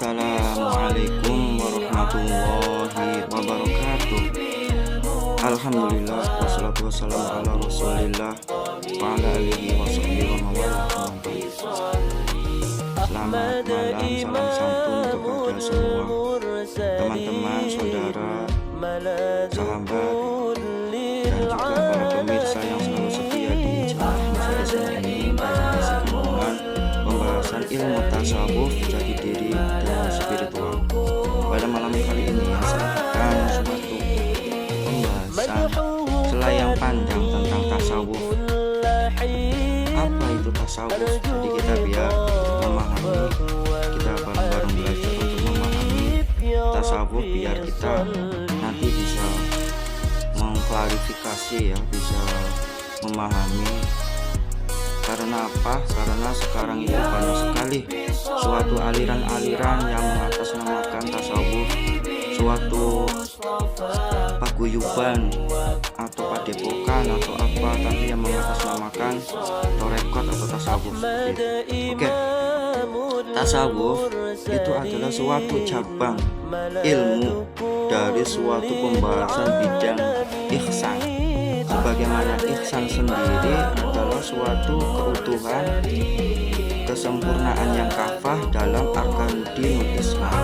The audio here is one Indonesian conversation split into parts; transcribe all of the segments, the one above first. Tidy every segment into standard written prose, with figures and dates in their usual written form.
Assalamualaikum warahmatullahi wabarakatuh. Alhamdulillah wassalatu wassalamu ala rasulillah wa ala alihi wa sahbihi wa mawalah. Selamat malam, salam santun kepada semua teman-teman, saudara, sahabat, dan juga para pemirsa yang selalu setia di channel saya ini dalam sambungan pembahasan ilmu tasawuf, jati diri, dan spiritual. Pada malam kali ini saya akan suatu pembahasan selayang panjang tentang tasawuf. Apa itu tasawuf? Jadi kita biar memahami, kita bareng-bareng belajar untuk memahami tasawuf biar kita nanti bisa mengklarifikasi ya, bisa memahami. Karena apa? Karena sekarang ini banyak sekali suatu aliran-aliran yang mengatasnamakan tasawuf, suatu paguyuban atau padepokan atau apa, tapi yang mengatasnamakan torekot atau tasawuf. Oke. Tasawuf itu adalah suatu cabang ilmu dari suatu pembahasan bidang ihsan. Sebagaimana ihsan sendiri adalah suatu keutuhan, kesempurnaan yang kafah dalam arkanuddinul Islam.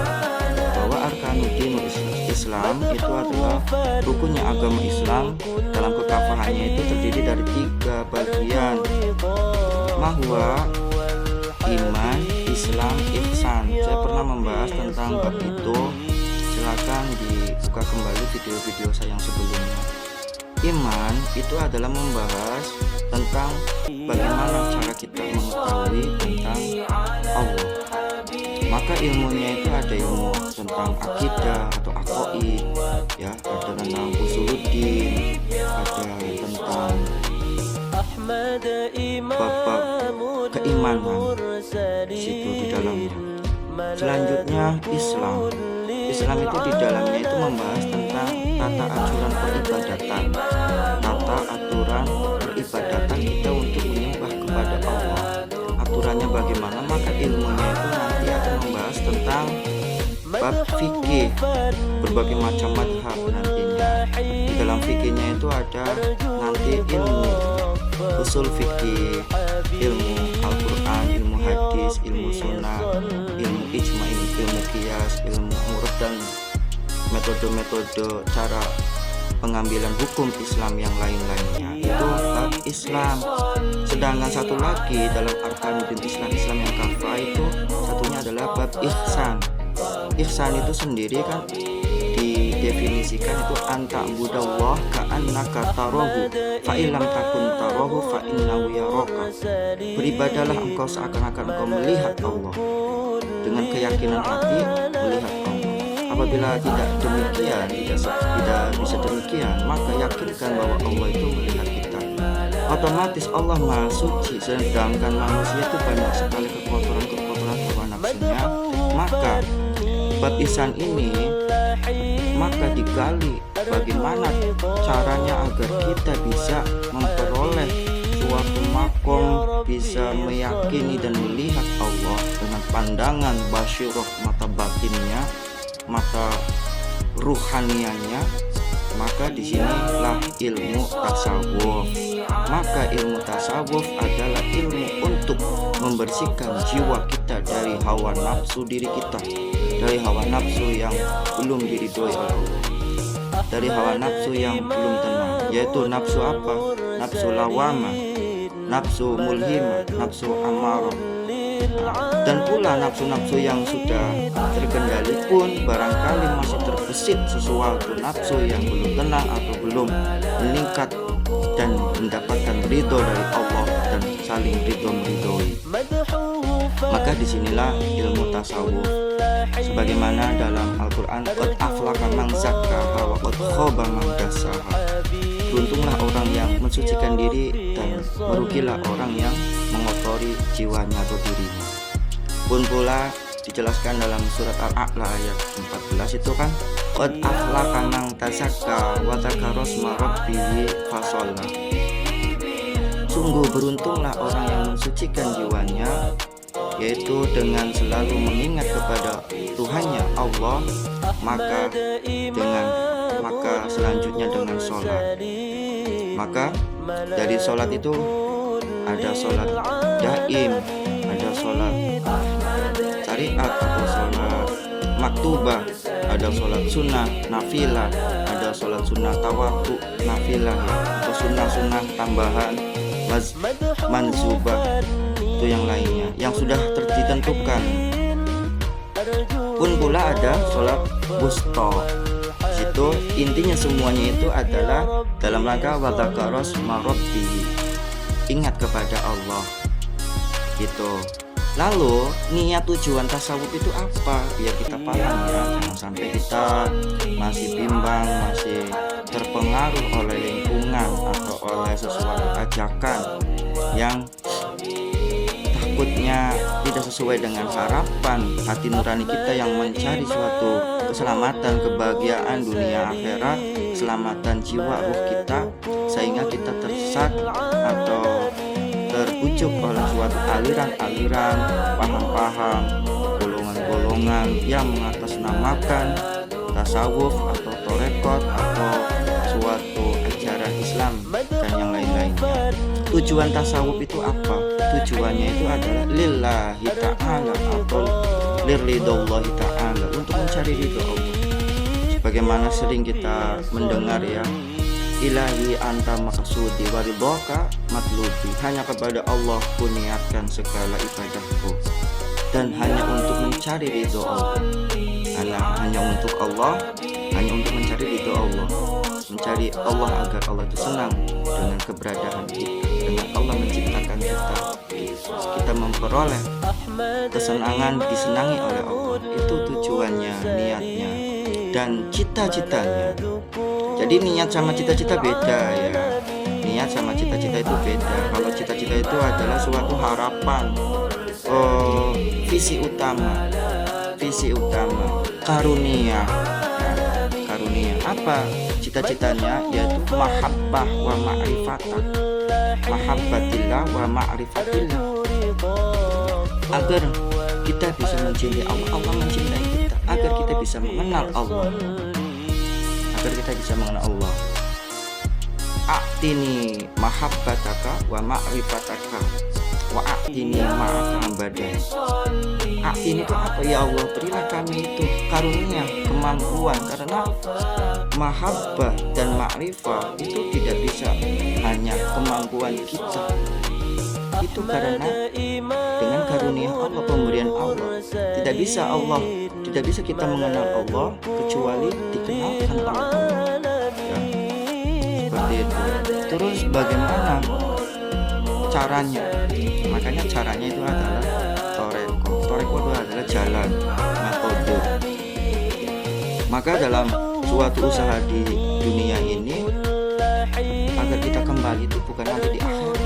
Bahwa arkanuddinul Islam itu adalah rukunnya agama Islam, dalam kekafahannya itu terdiri dari 3 bagian, mahwa, iman, Islam, ihsan. Saya pernah membahas tentang bab itu, silakan dibuka kembali video-video saya yang sebelumnya. Iman itu adalah membahas tentang bagaimana cara kita mengetahui tentang Allah. Maka ilmunya itu ada ilmu tentang akidah atau aqaid, ya, ada tentang usuluddin, ada tentang bab keimanan di situ di dalamnya. Selanjutnya Islam. Islam itu di dalamnya itu membahas tentang tata aturan peribadatan, tata aturan peribadatan kita untuk menyembah kepada Allah. Aturannya bagaimana? Maka ilmunya itu nanti akan membahas tentang bab fikih, berbagai macam madhab nantinya. Di dalam fikihnya itu ada nanti ilmu usul fikih, ilmu Al-Quran, ilmu hadis, ilmu sunnah, ilmu ijma, ilmu qiyas, ilmu murad, dan metode-metode cara pengambilan hukum Islam yang lain-lainnya. Itu bab Islam. Sedangkan satu lagi dalam arkanuddin Islam yang kafah itu satunya adalah bab ihsan. Ihsan itu sendiri kan didefinisikan itu anta budallah ka'annaka tarahu fa illam takun tarahu fa innahu yaraka. Beribadalah engkau seakan-akan engkau melihat Allah, dengan keyakinan hati melihat Allah. Apabila tidak demikian, tidak bisa demikian, maka yakinkan bahwa Allah itu melihat kita. Otomatis Allah Maha Suci, sedangkan manusia itu banyak sekali kekotoran hawa nafsunya. Maka bab ihsan ini maka digali bagaimana caranya agar kita bisa memperoleh suatu makom, bisa meyakini dan melihat Allah dengan pandangan basyirah, mata batinnya, mata ruhaniannya. Maka disinilah ilmu tasawuf. Maka ilmu tasawuf adalah ilmu untuk membersihkan jiwa kita dari hawa nafsu diri kita, dari hawa nafsu yang belum diridhoi oleh Allah, dari hawa nafsu yang belum tenang, yaitu nafsu apa? Nafsu lawamah, nafsu mulhimah, nafsu amarah. Dan pula nafsu-nafsu yang sudah terkendali pun barangkali masih terbesit sesuatu nafsu yang belum tenang atau belum meningkat dan mendapatkan ridho dari Allah dan saling ridho meridhoi. Maka disinilah ilmu tasawuf. Sebagaimana dalam Al-Quran, qad aflaha man zakkaha wa qad khaba man dassaha. Beruntunglah orang yang mensucikan diri dan merugilah orang yang mengotori jiwanya atau dirinya. Pun pula dijelaskan dalam surat Al-A'la ayat 14 itu kan, qad aflaha man tazakka wa dzakara isma rabbih fasalla. Sungguh beruntunglah orang yang mensucikan jiwanya, yaitu dengan selalu mengingat kepada kepada Tuhannya Allah, maka selanjutnya dengan sholat. Maka dari sholat itu ada sholat daim, ada sholat syariat atau sholat maktubah, ada sholat sunnah nafilah, ada sholat sunnah tawatu nafilah atau sunnah tambahan manzubah, itu yang lainnya yang sudah ditentukan. Pun pula ada sholat wusta. Situ intinya semuanya itu adalah dalam rangka wadakaros marobbihi, ingat kepada Allah gitu. Lalu niat tujuan tasawuf itu apa? Biar kita paham ya, jangan sampai kita masih bimbang, masih terpengaruh oleh lingkungan atau oleh sesuatu ajakan yang takutnya tidak sesuai dengan harapan hati nurani kita yang mencari suatu keselamatan, kebahagiaan dunia akhirat, keselamatan jiwa ruh kita, sehingga kita tersesat atau terbujuk oleh suatu aliran-aliran, paham-paham, golongan-golongan yang mengatasnamakan tasawuf atau torekot atau suatu ajaran Islam dan yang lain-lainnya. Tujuan tasawuf itu apa? Tujuannya itu adalah lillahi ta'ala atau lirlidallahi ta'ala, untuk mencari ridho Allah. Sebagaimana sering kita mendengar ya, ilahi anta maksudi waridhoka matlubi, hanya kepada Allah ku niatkan segala ibadahku, dan hanya untuk mencari ridho Allah. Hanya untuk Allah, hanya untuk mencari ridho Allah, mencari Allah agar Allah itu senang dengan keberadaan kita, dengan Allah menciptakan kita memperoleh kesenangan, disenangi oleh Allah. Itu tujuannya, niatnya dan cita-citanya. Jadi niat sama cita-cita beda ya. Niat sama cita-cita itu beda. Kalau cita-cita itu adalah suatu harapan, visi utama, karunia. Karunia apa cita-citanya? Yaitu mahabbah wa ma'rifatah, mahabbatillah wa ma'rifatillah, agar kita bisa mencintai Allah, Allah mencintai kita, agar kita bisa mengenal Allah, agar kita bisa mengenal Allah. A'tini mahabbataka wa ma'rifataka wa a'tini ma'aka abadan. A'tini itu apa? Ya Allah, berilah kami itu karunia, kemampuan, karena mahabbah dan ma'rifah itu tidak bisa hanya kemampuan kita, itu karena dengan karunia Allah, pemberian Allah. Tidak bisa kita mengenal Allah kecuali dikenalkan Allah ya, seperti itu. Terus bagaimana caranya? Makanya caranya itu adalah toreko itu adalah jalan, metode. Maka dalam suatu usaha di dunia ini, agar kita kembali itu bukan nanti di akhirat.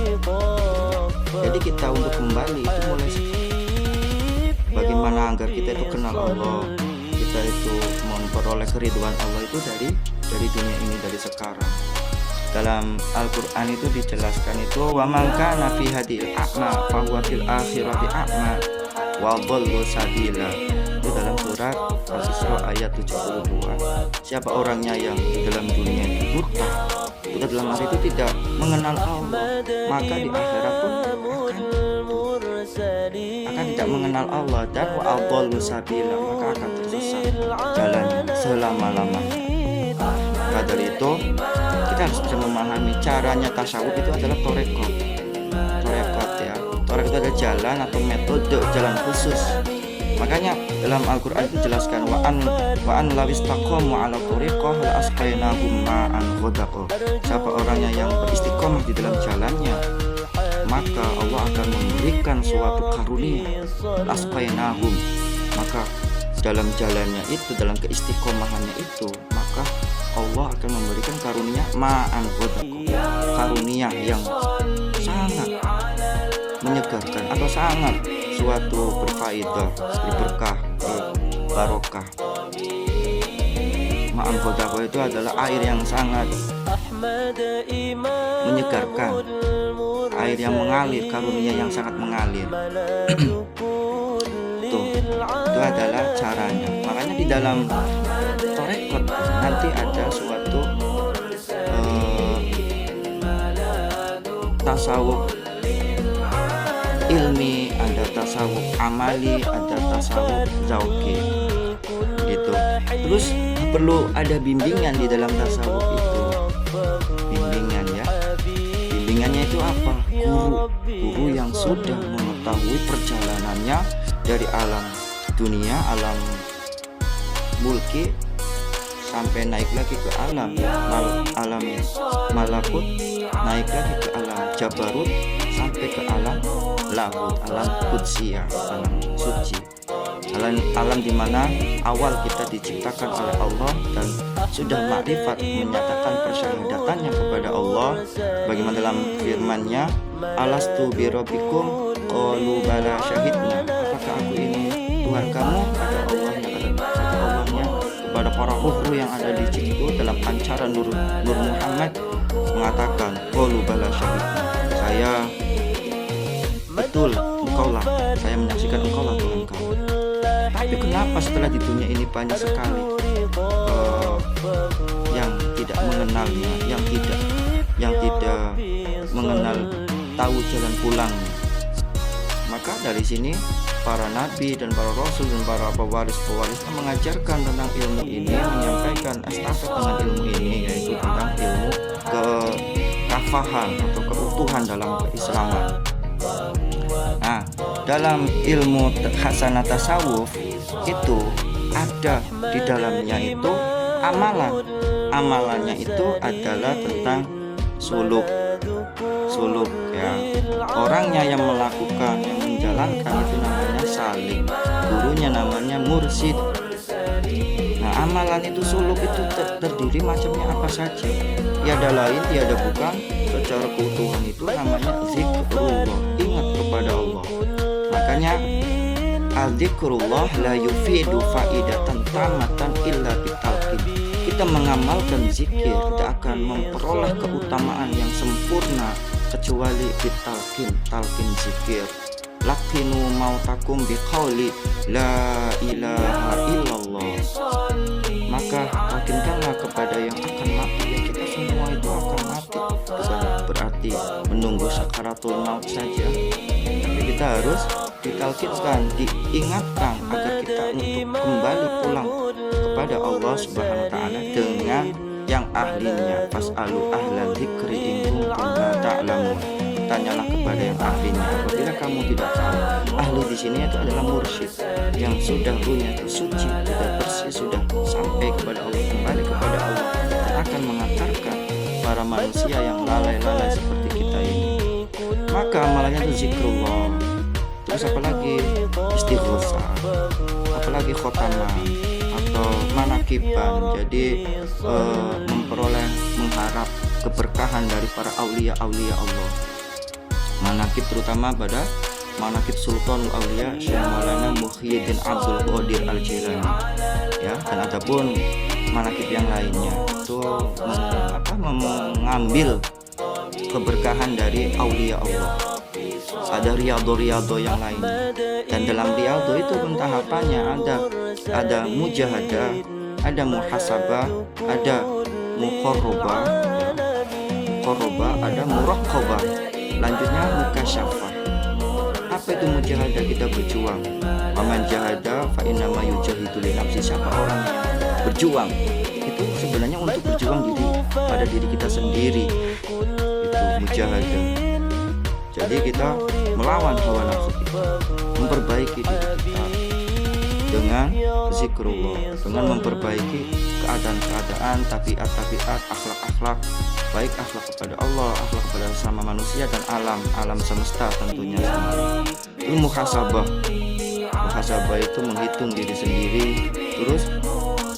Jadi kita untuk kembali itu mulai bagaimana agar kita itu kenal Allah, kita itu memperoleh keridhaan Allah itu dari dunia ini, dari sekarang. Dalam Al-Quran itu dijelaskan itu wa man kana fi hadil a'ma fa huwa fil akhirati a'ma wa dhallu sabila. Itu dalam surat Al-Isra ayat 72. Siapa orangnya yang di dalam dunia itu buta dalam hari itu tidak mengenal Allah, maka di akhirat pun akan tidak mengenal Allah, dan wa adhallu sabila, maka akan tersesat jalannya selama-lamanya. Maka dari itu kita harus bisa memahami caranya tasawuf itu adalah torekot ya. Torekot itu adalah jalan atau metode, jalan khusus. Makanya dalam Al-Quran itu jelaskan wa an lawistaqamu ala tariqah la asqainahum ma'an ghadaqah. Siapa orangnya yang beristiqomah di dalam jalannya, maka Allah akan memberikan suatu karunia, asqainahum. Maka dalam jalannya itu, dalam keistiqomahannya itu, maka Allah akan memberikan karunia ma'an ghadaqah, karunia yang sangat menyegarkan atau sangat suatu berfaedah, berberkah, barokah. Ma'an ghadaqah itu adalah air yang sangat menyegarkan, air yang mengalir, karunia yang sangat mengalir. Tuh. Itu adalah caranya. Makanya di dalam torekot nanti ada suatu tasawuf ilmi, ada tasawuf amali, ada tasawuf zauki gitu. Terus perlu ada bimbingan di dalam tasawuf itu. Bimbingan ya. Bimbingannya itu apa? Guru yang sudah mengetahui perjalanannya dari alam dunia, alam mulki, sampai naik lagi ke alam alam malakut, naik lagi ke alam jabarut, sampai ke alam lahut, alam kudsiyah, alam suci, alam dimana awal kita diciptakan oleh Allah dan sudah makrifat menyatakan persyahadatannya kepada Allah. Bagaimana dalam firman-Nya, alastu birabbikum qalu bala syahidna, apakah aku ini Tuhan kamu? Kata Allahnya kepada para ruh yang ada di situ dalam pancaran Nur Muhammad mengatakan qalu bala syahidna, saya betul engkaulah, saya menyaksikan engkaulah Tuhan kami. Tapi kenapa setelah di dunia ini banyak sekali yang tidak mengenalnya, yang tidak mengenal tahu jalan pulangnya? Maka dari sini para nabi dan para rasul dan para pewaris-pewarisnya mengajarkan tentang ilmu ini, menyampaikan estafet dengan ilmu ini, yaitu tentang ilmu kekafahan atau keutuhan dalam keislaman. Nah, dalam ilmu hasanah tasawuf itu ada di dalamnya itu amalannya itu adalah tentang suluk ya. Orangnya yang melakukan, yang menjalankan itu namanya salik, gurunya namanya mursid. Nah, amalan itu suluk itu terdiri macamnya apa saja, tiada lain tiada bukan secara keutuhan itu namanya zikrullah, ingat kepada Allah. Makanya al-zikrullah la yufidu faidatan tamatan illa bitalqin. Kita mengamalkan zikir tidak akan memperoleh keutamaan yang sempurna kecuali talqin zikir. Lakinu mautakum biqauli la ilaha illallah. Maka yakinkanlah kepada yang akan mati, ya kita semua itu akan mati, bukan berarti menunggu sakaratul maut saja, tapi kita harus ditalkinkan, diingatkan agar kita untuk kembali pulang kepada Allah Subhanahu wa taala dengan yang ahlinya. Fas'alu ahlan dzikri in kuntum la ta'lamun. Tanyalah kepada yang ahlinya apabila kamu tidak tahu. Ahli di sini itu adalah mursyid yang sudah ruhnya itu suci, sudah bersih, sudah sampai kepada Allah, kembali kepada Allah, dan akan mengantarkan para manusia yang lalai-lalai seperti kita ini. Maka amalannya itu zikrullah. Terus apalagi istighosah, apalagi khotamah atau manakiban. Jadi memperoleh, mengharap keberkahan dari para aulia Allah. Manakib terutama pada manakib Sultanul Aulia Syekh Maulana Muhyiddin Abdul Qadir Al-Jilani ya. Dan adapun manakib yang lainnya itu mengambil keberkahan dari aulia Allah. Ada riyadho yang lain, dan dalam riyadho itu pentahapannya ada mujahadah, ada muhasabah, ada muqarrabah, ada muraqabah, lanjutnya mukasyafah. Apa itu mujahadah? Kita berjuang. Waman jahada fa innama yujahidu li nafsi. Siapa orang yang berjuang itu sebenarnya untuk berjuang pada diri kita sendiri. Itu mujahadah. Jadi kita melawan hawa nafsu kita, memperbaiki diri kita dengan zikrullah, dengan memperbaiki keadaan-keadaan, tabiat, akhlak-akhlak, baik akhlak kepada Allah, akhlak kepada sesama manusia dan alam semesta tentunya. Itu muhasabah itu menghitung diri sendiri. Terus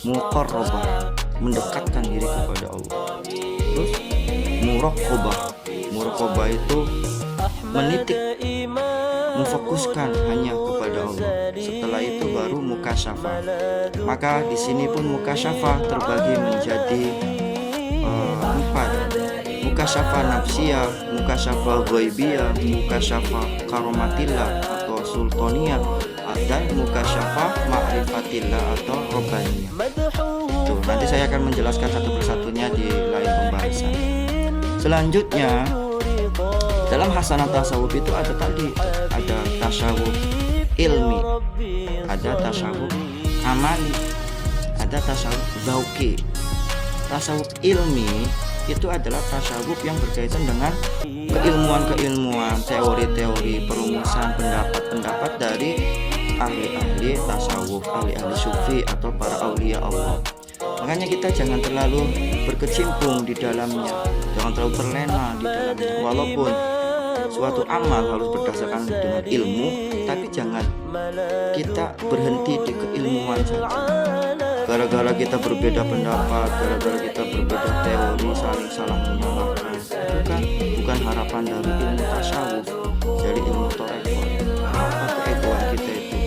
muqarrabah, mendekatkan diri kepada Allah. Terus muraqabah itu menitik, memfokuskan hanya kepada Allah. Setelah itu baru mukasyafah. Maka di sini pun mukasyafah terbagi menjadi 4. Mukasyafah nafsiyah, mukasyafah ghaibiyah, mukasyafah karomatillah atau sultaniyah, dan mukasyafah ma'rifatillah atau robbaniyah. Tuh, nanti saya akan menjelaskan satu persatunya di lain pembahasan. Selanjutnya, dalam hasanah tasawuf itu ada tasawuf ilmi, ada tasawuf amali, ada tasawuf zauqi. Tasawuf ilmi itu adalah tasawuf yang berkaitan dengan keilmuan, teori-teori, perumusan, pendapat-pendapat dari ahli-ahli tasawuf, ahli-ahli sufi atau para aulia Allah. Makanya kita jangan terlalu berkecimpung di dalamnya, jangan terlalu terlena di dalamnya. Walaupun suatu amal harus berdasarkan dengan ilmu, tapi jangan kita berhenti di keilmuan saja. Gara-gara kita berbeda pendapat, gara-gara kita berbeda teori, saling salah menyalahkan, itu kan bukan harapan dari ilmu tasawuf, dari ilmu tarekat. Apa keegoan kita itu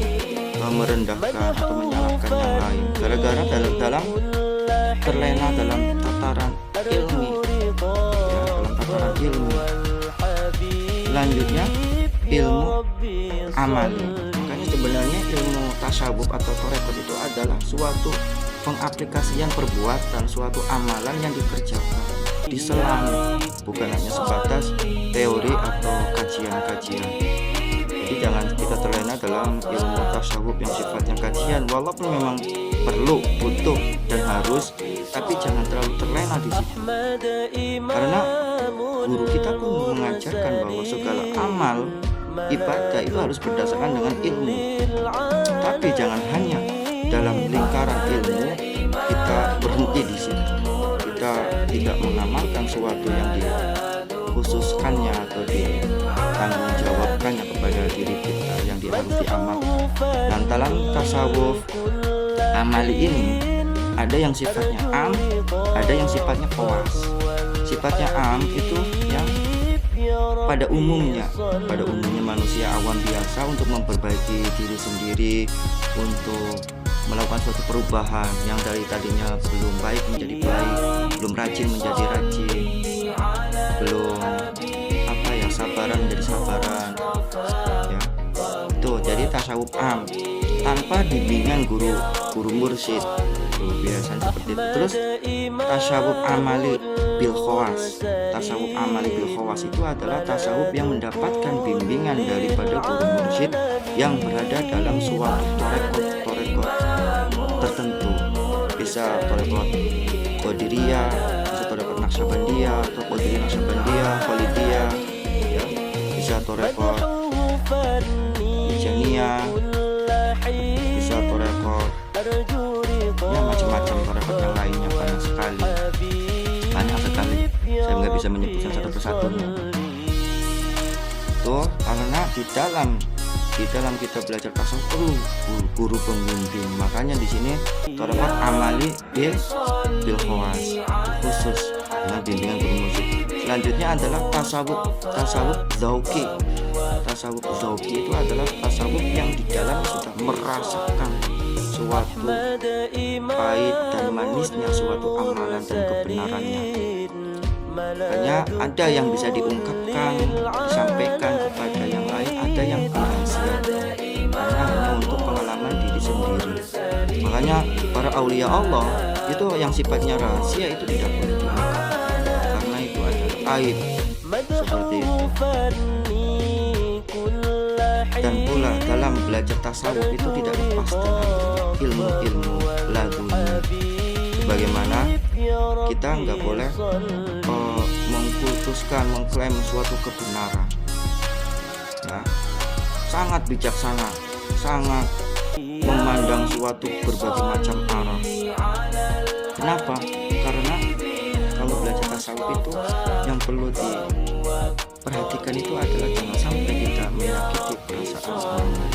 merendahkan atau menyalahkan yang lain, gara-gara dalam terlena dalam tataran ilmi, ya, dalam tataran ilmu. Selanjutnya ilmu amali. Makanya sebenarnya ilmu tasawuf atau tarekat itu adalah suatu pengaplikasian perbuatan, suatu amalan yang dikerjakan, diselami, bukan hanya sebatas teori atau kajian-kajian. Jadi jangan kita terlena dalam ilmu tasawuf yang sifatnya kajian, walaupun memang perlu, butuh, dan harus, tapi jangan terlalu terlena di situ. Karena guru kita pun mengajarkan bahwa segala amal ibadah itu harus berdasarkan dengan ilmu. Tapi jangan hanya dalam lingkaran ilmu kita berhenti di situ. Kita tidak mengamalkan sesuatu yang dikhususkannya atau ditanggung jawabkannya kepada diri kita yang harus diamalkan. Dan dalam tasawuf amali ini ada yang sifatnya am, ada yang sifatnya khawas. Sifatnya am itu yang pada umumnya manusia awam biasa untuk memperbaiki diri sendiri, untuk melakukan suatu perubahan yang dari tadinya belum baik menjadi baik, belum rajin menjadi rajin, belum sabaran menjadi sabaran, ya. Tuh, jadi tasawuf am tanpa bimbingan guru mursyid. Tuh, biasanya seperti itu. Terus tasawuf amali bil khawas. Tasawuf amali bil khawas itu adalah tasawuf yang mendapatkan bimbingan daripada guru mursyid yang berada dalam suatu torekot tertentu. Bisa torekot Qadiriyah, bisa torekot Naqsabandiyah atau Qadiriyah Naqsabandiyah, Khalidiyah, ya. Bisa torekot Mijaniyah, bisa torekot, ya macam-macam torekot yang lainnya, banyak sekali. Saya nggak bisa menyebutkan satu persatunya. Tuh, karena di dalam kita belajar tasawuf perlu guru pembimbing. Makanya di sini torekot amali bil khawas khusus dengan bimbingan guru mursyid. Selanjutnya adalah tasawuf zauqi. Tasawuf zauqi itu adalah tasawuf yang di dalam sudah merasakan suatu pahit dan manisnya suatu amalan dan kebenarannya. Makanya ada yang bisa diungkapkan, disampaikan kepada yang lain, ada yang dirahasiakan karena hanya untuk pengalaman diri sendiri. Makanya para aulia Allah itu yang sifatnya rahasia itu tidak boleh diungkapkan karena itu adalah aib, seperti itu. Dan pula dalam belajar tasawuf itu tidak lepas dengan ilmu-ilmu laduni. Sebagaimana kita nggak boleh mengklaim suatu kebenaran, ya. Sangat bijaksana, sangat memandang suatu berbagai macam arah. Kenapa? Karena kalau belajar tasawuf itu yang perlu diperhatikan itu adalah jangan sampai kita menyakiti perasaan orang lain.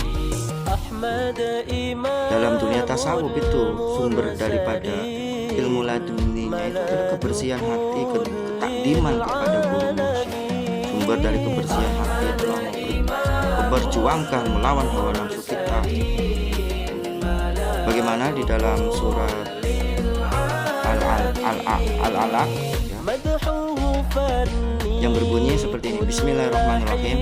Dalam dunia tasawuf itu sumber daripada ilmu laduninya itu adalah kebersihan hati, ketakdiman kepada guru mursyid. Sumber dari kebersihan hati itu memperjuangkan melawan hawa nafsu kita. Bagaimana di dalam surat Al-Alaq, ya, yang berbunyi seperti ini: Bismillahirrahmanirrahim.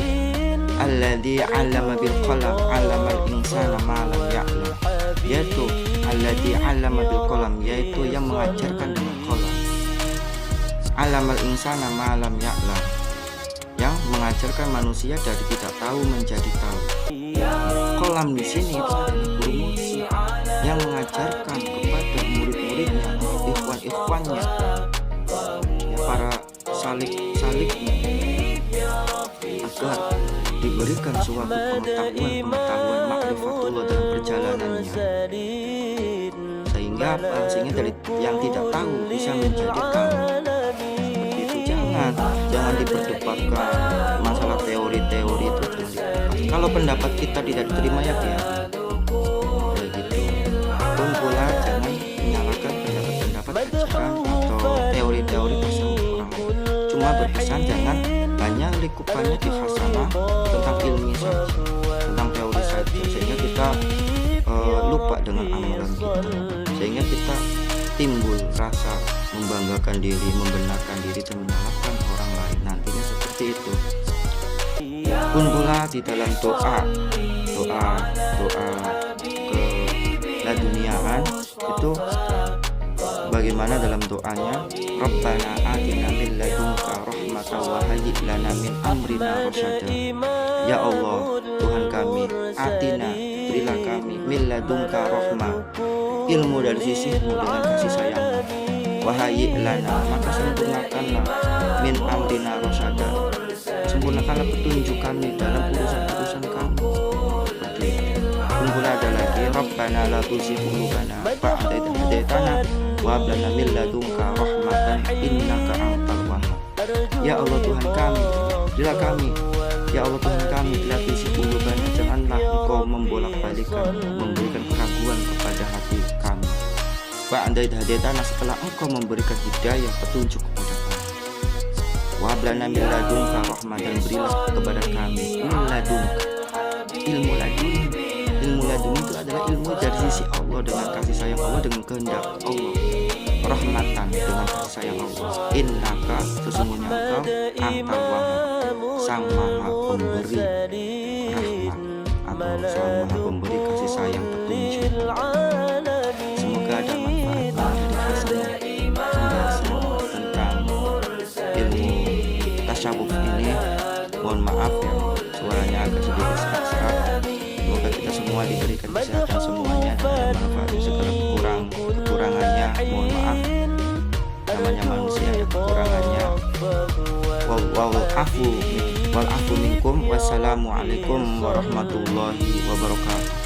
alladzi 'allama bil qalam 'allamal insana ma lam ya'lam, yaitu alladzi 'allama bil qalam, yaitu yang mengajarkan dengan qalam, 'allamal insana ma lam ya'lam, yang mengajarkan manusia dari tidak tahu menjadi tahu. Qalam di sini itu adalah guru musik yang mengajarkan kepada murid-muridnya, ikhwan-ikhwannya, ya, para salik-saliknya, agar diberikan suatu pengetahuan ma'rifatullah dalam perjalanannya, sehingga dari yang tidak tahu bisa menjadi tahu. Seperti itu, jangan diperdebatkan masalah teori-teori itu, jangan diperdebatkan. Kalau pendapat kita tidak diterima ya biar begitu. Pun pula jangan menyalahkan pendapat-pendapat ajaran atau teori-teori tersebut orang lain. Cuma berpesan jangan hanya likupannya di khasanah tentang ilmi saja, tentang teori saja, sehingga kita lupa dengan amalan kita, sehingga kita timbul rasa membanggakan diri, membenarkan diri, dan menyalahkan orang lain. Nantinya seperti itu. Pun pula di dalam doa keduniaan itu, bagaimana dalam doanya, Rabbana atina min ladunka rahmatan wa hayyi' lana min amrina rasyada. Ya Allah, Tuhan kami, atina, berilah kami, min ladunka rahmah, ilmu dari sisimu dengan kasih sayangmu, wa hayyi' lana, maka sempurnakanlah, min amrina rasyada, sempurnakanlah petunjuk kami dalam urusan-urusan kami. Seperti itu. Pun ada lagi, Rabbana la tuzigh qulubana ba'da idh hadaitana wa hab lana min ladunka rahmatan innaka antal wahhab. Ya Allah Tuhan kami, berilah kami, ya Allah Tuhan kami, la tuzigh qulubana, janganlah Engkau membolak-balikan, memberikan keraguan kepada hati kami. Ba'da idh hadaitana, setelah Engkau memberikan hidayah, petunjuk kepada kami. Wa hab lana min ladunka rahmatan, berilah kepada kami min ladunka, ilmu laduni. Ilmu laduni itu adalah ilmu dari sisi Allah, dengan kasih sayang Allah, dengan kehendak Allah. Rahmatan, dengan kasih sayang Allah. Innaka, sesungguhnya Engkau, antal wahhab, sang maha pemberi rahmat, atau sang maha pemberi kasih sayang petunjuk. Semoga ada manfaat dari hasanah pembahasan tentang ilmu tasyawuf ini. Mohon maaf ya, suaranya agak sedikit serak-serak. Semoga kita semua diberikan kesehatan semuanya dan manfaat, segala kekurangannya mohon maaf, namanya manusia ada kekurangannya. Wal afu minkum. Wassalamualaikum warahmatullahi wabarakatuh.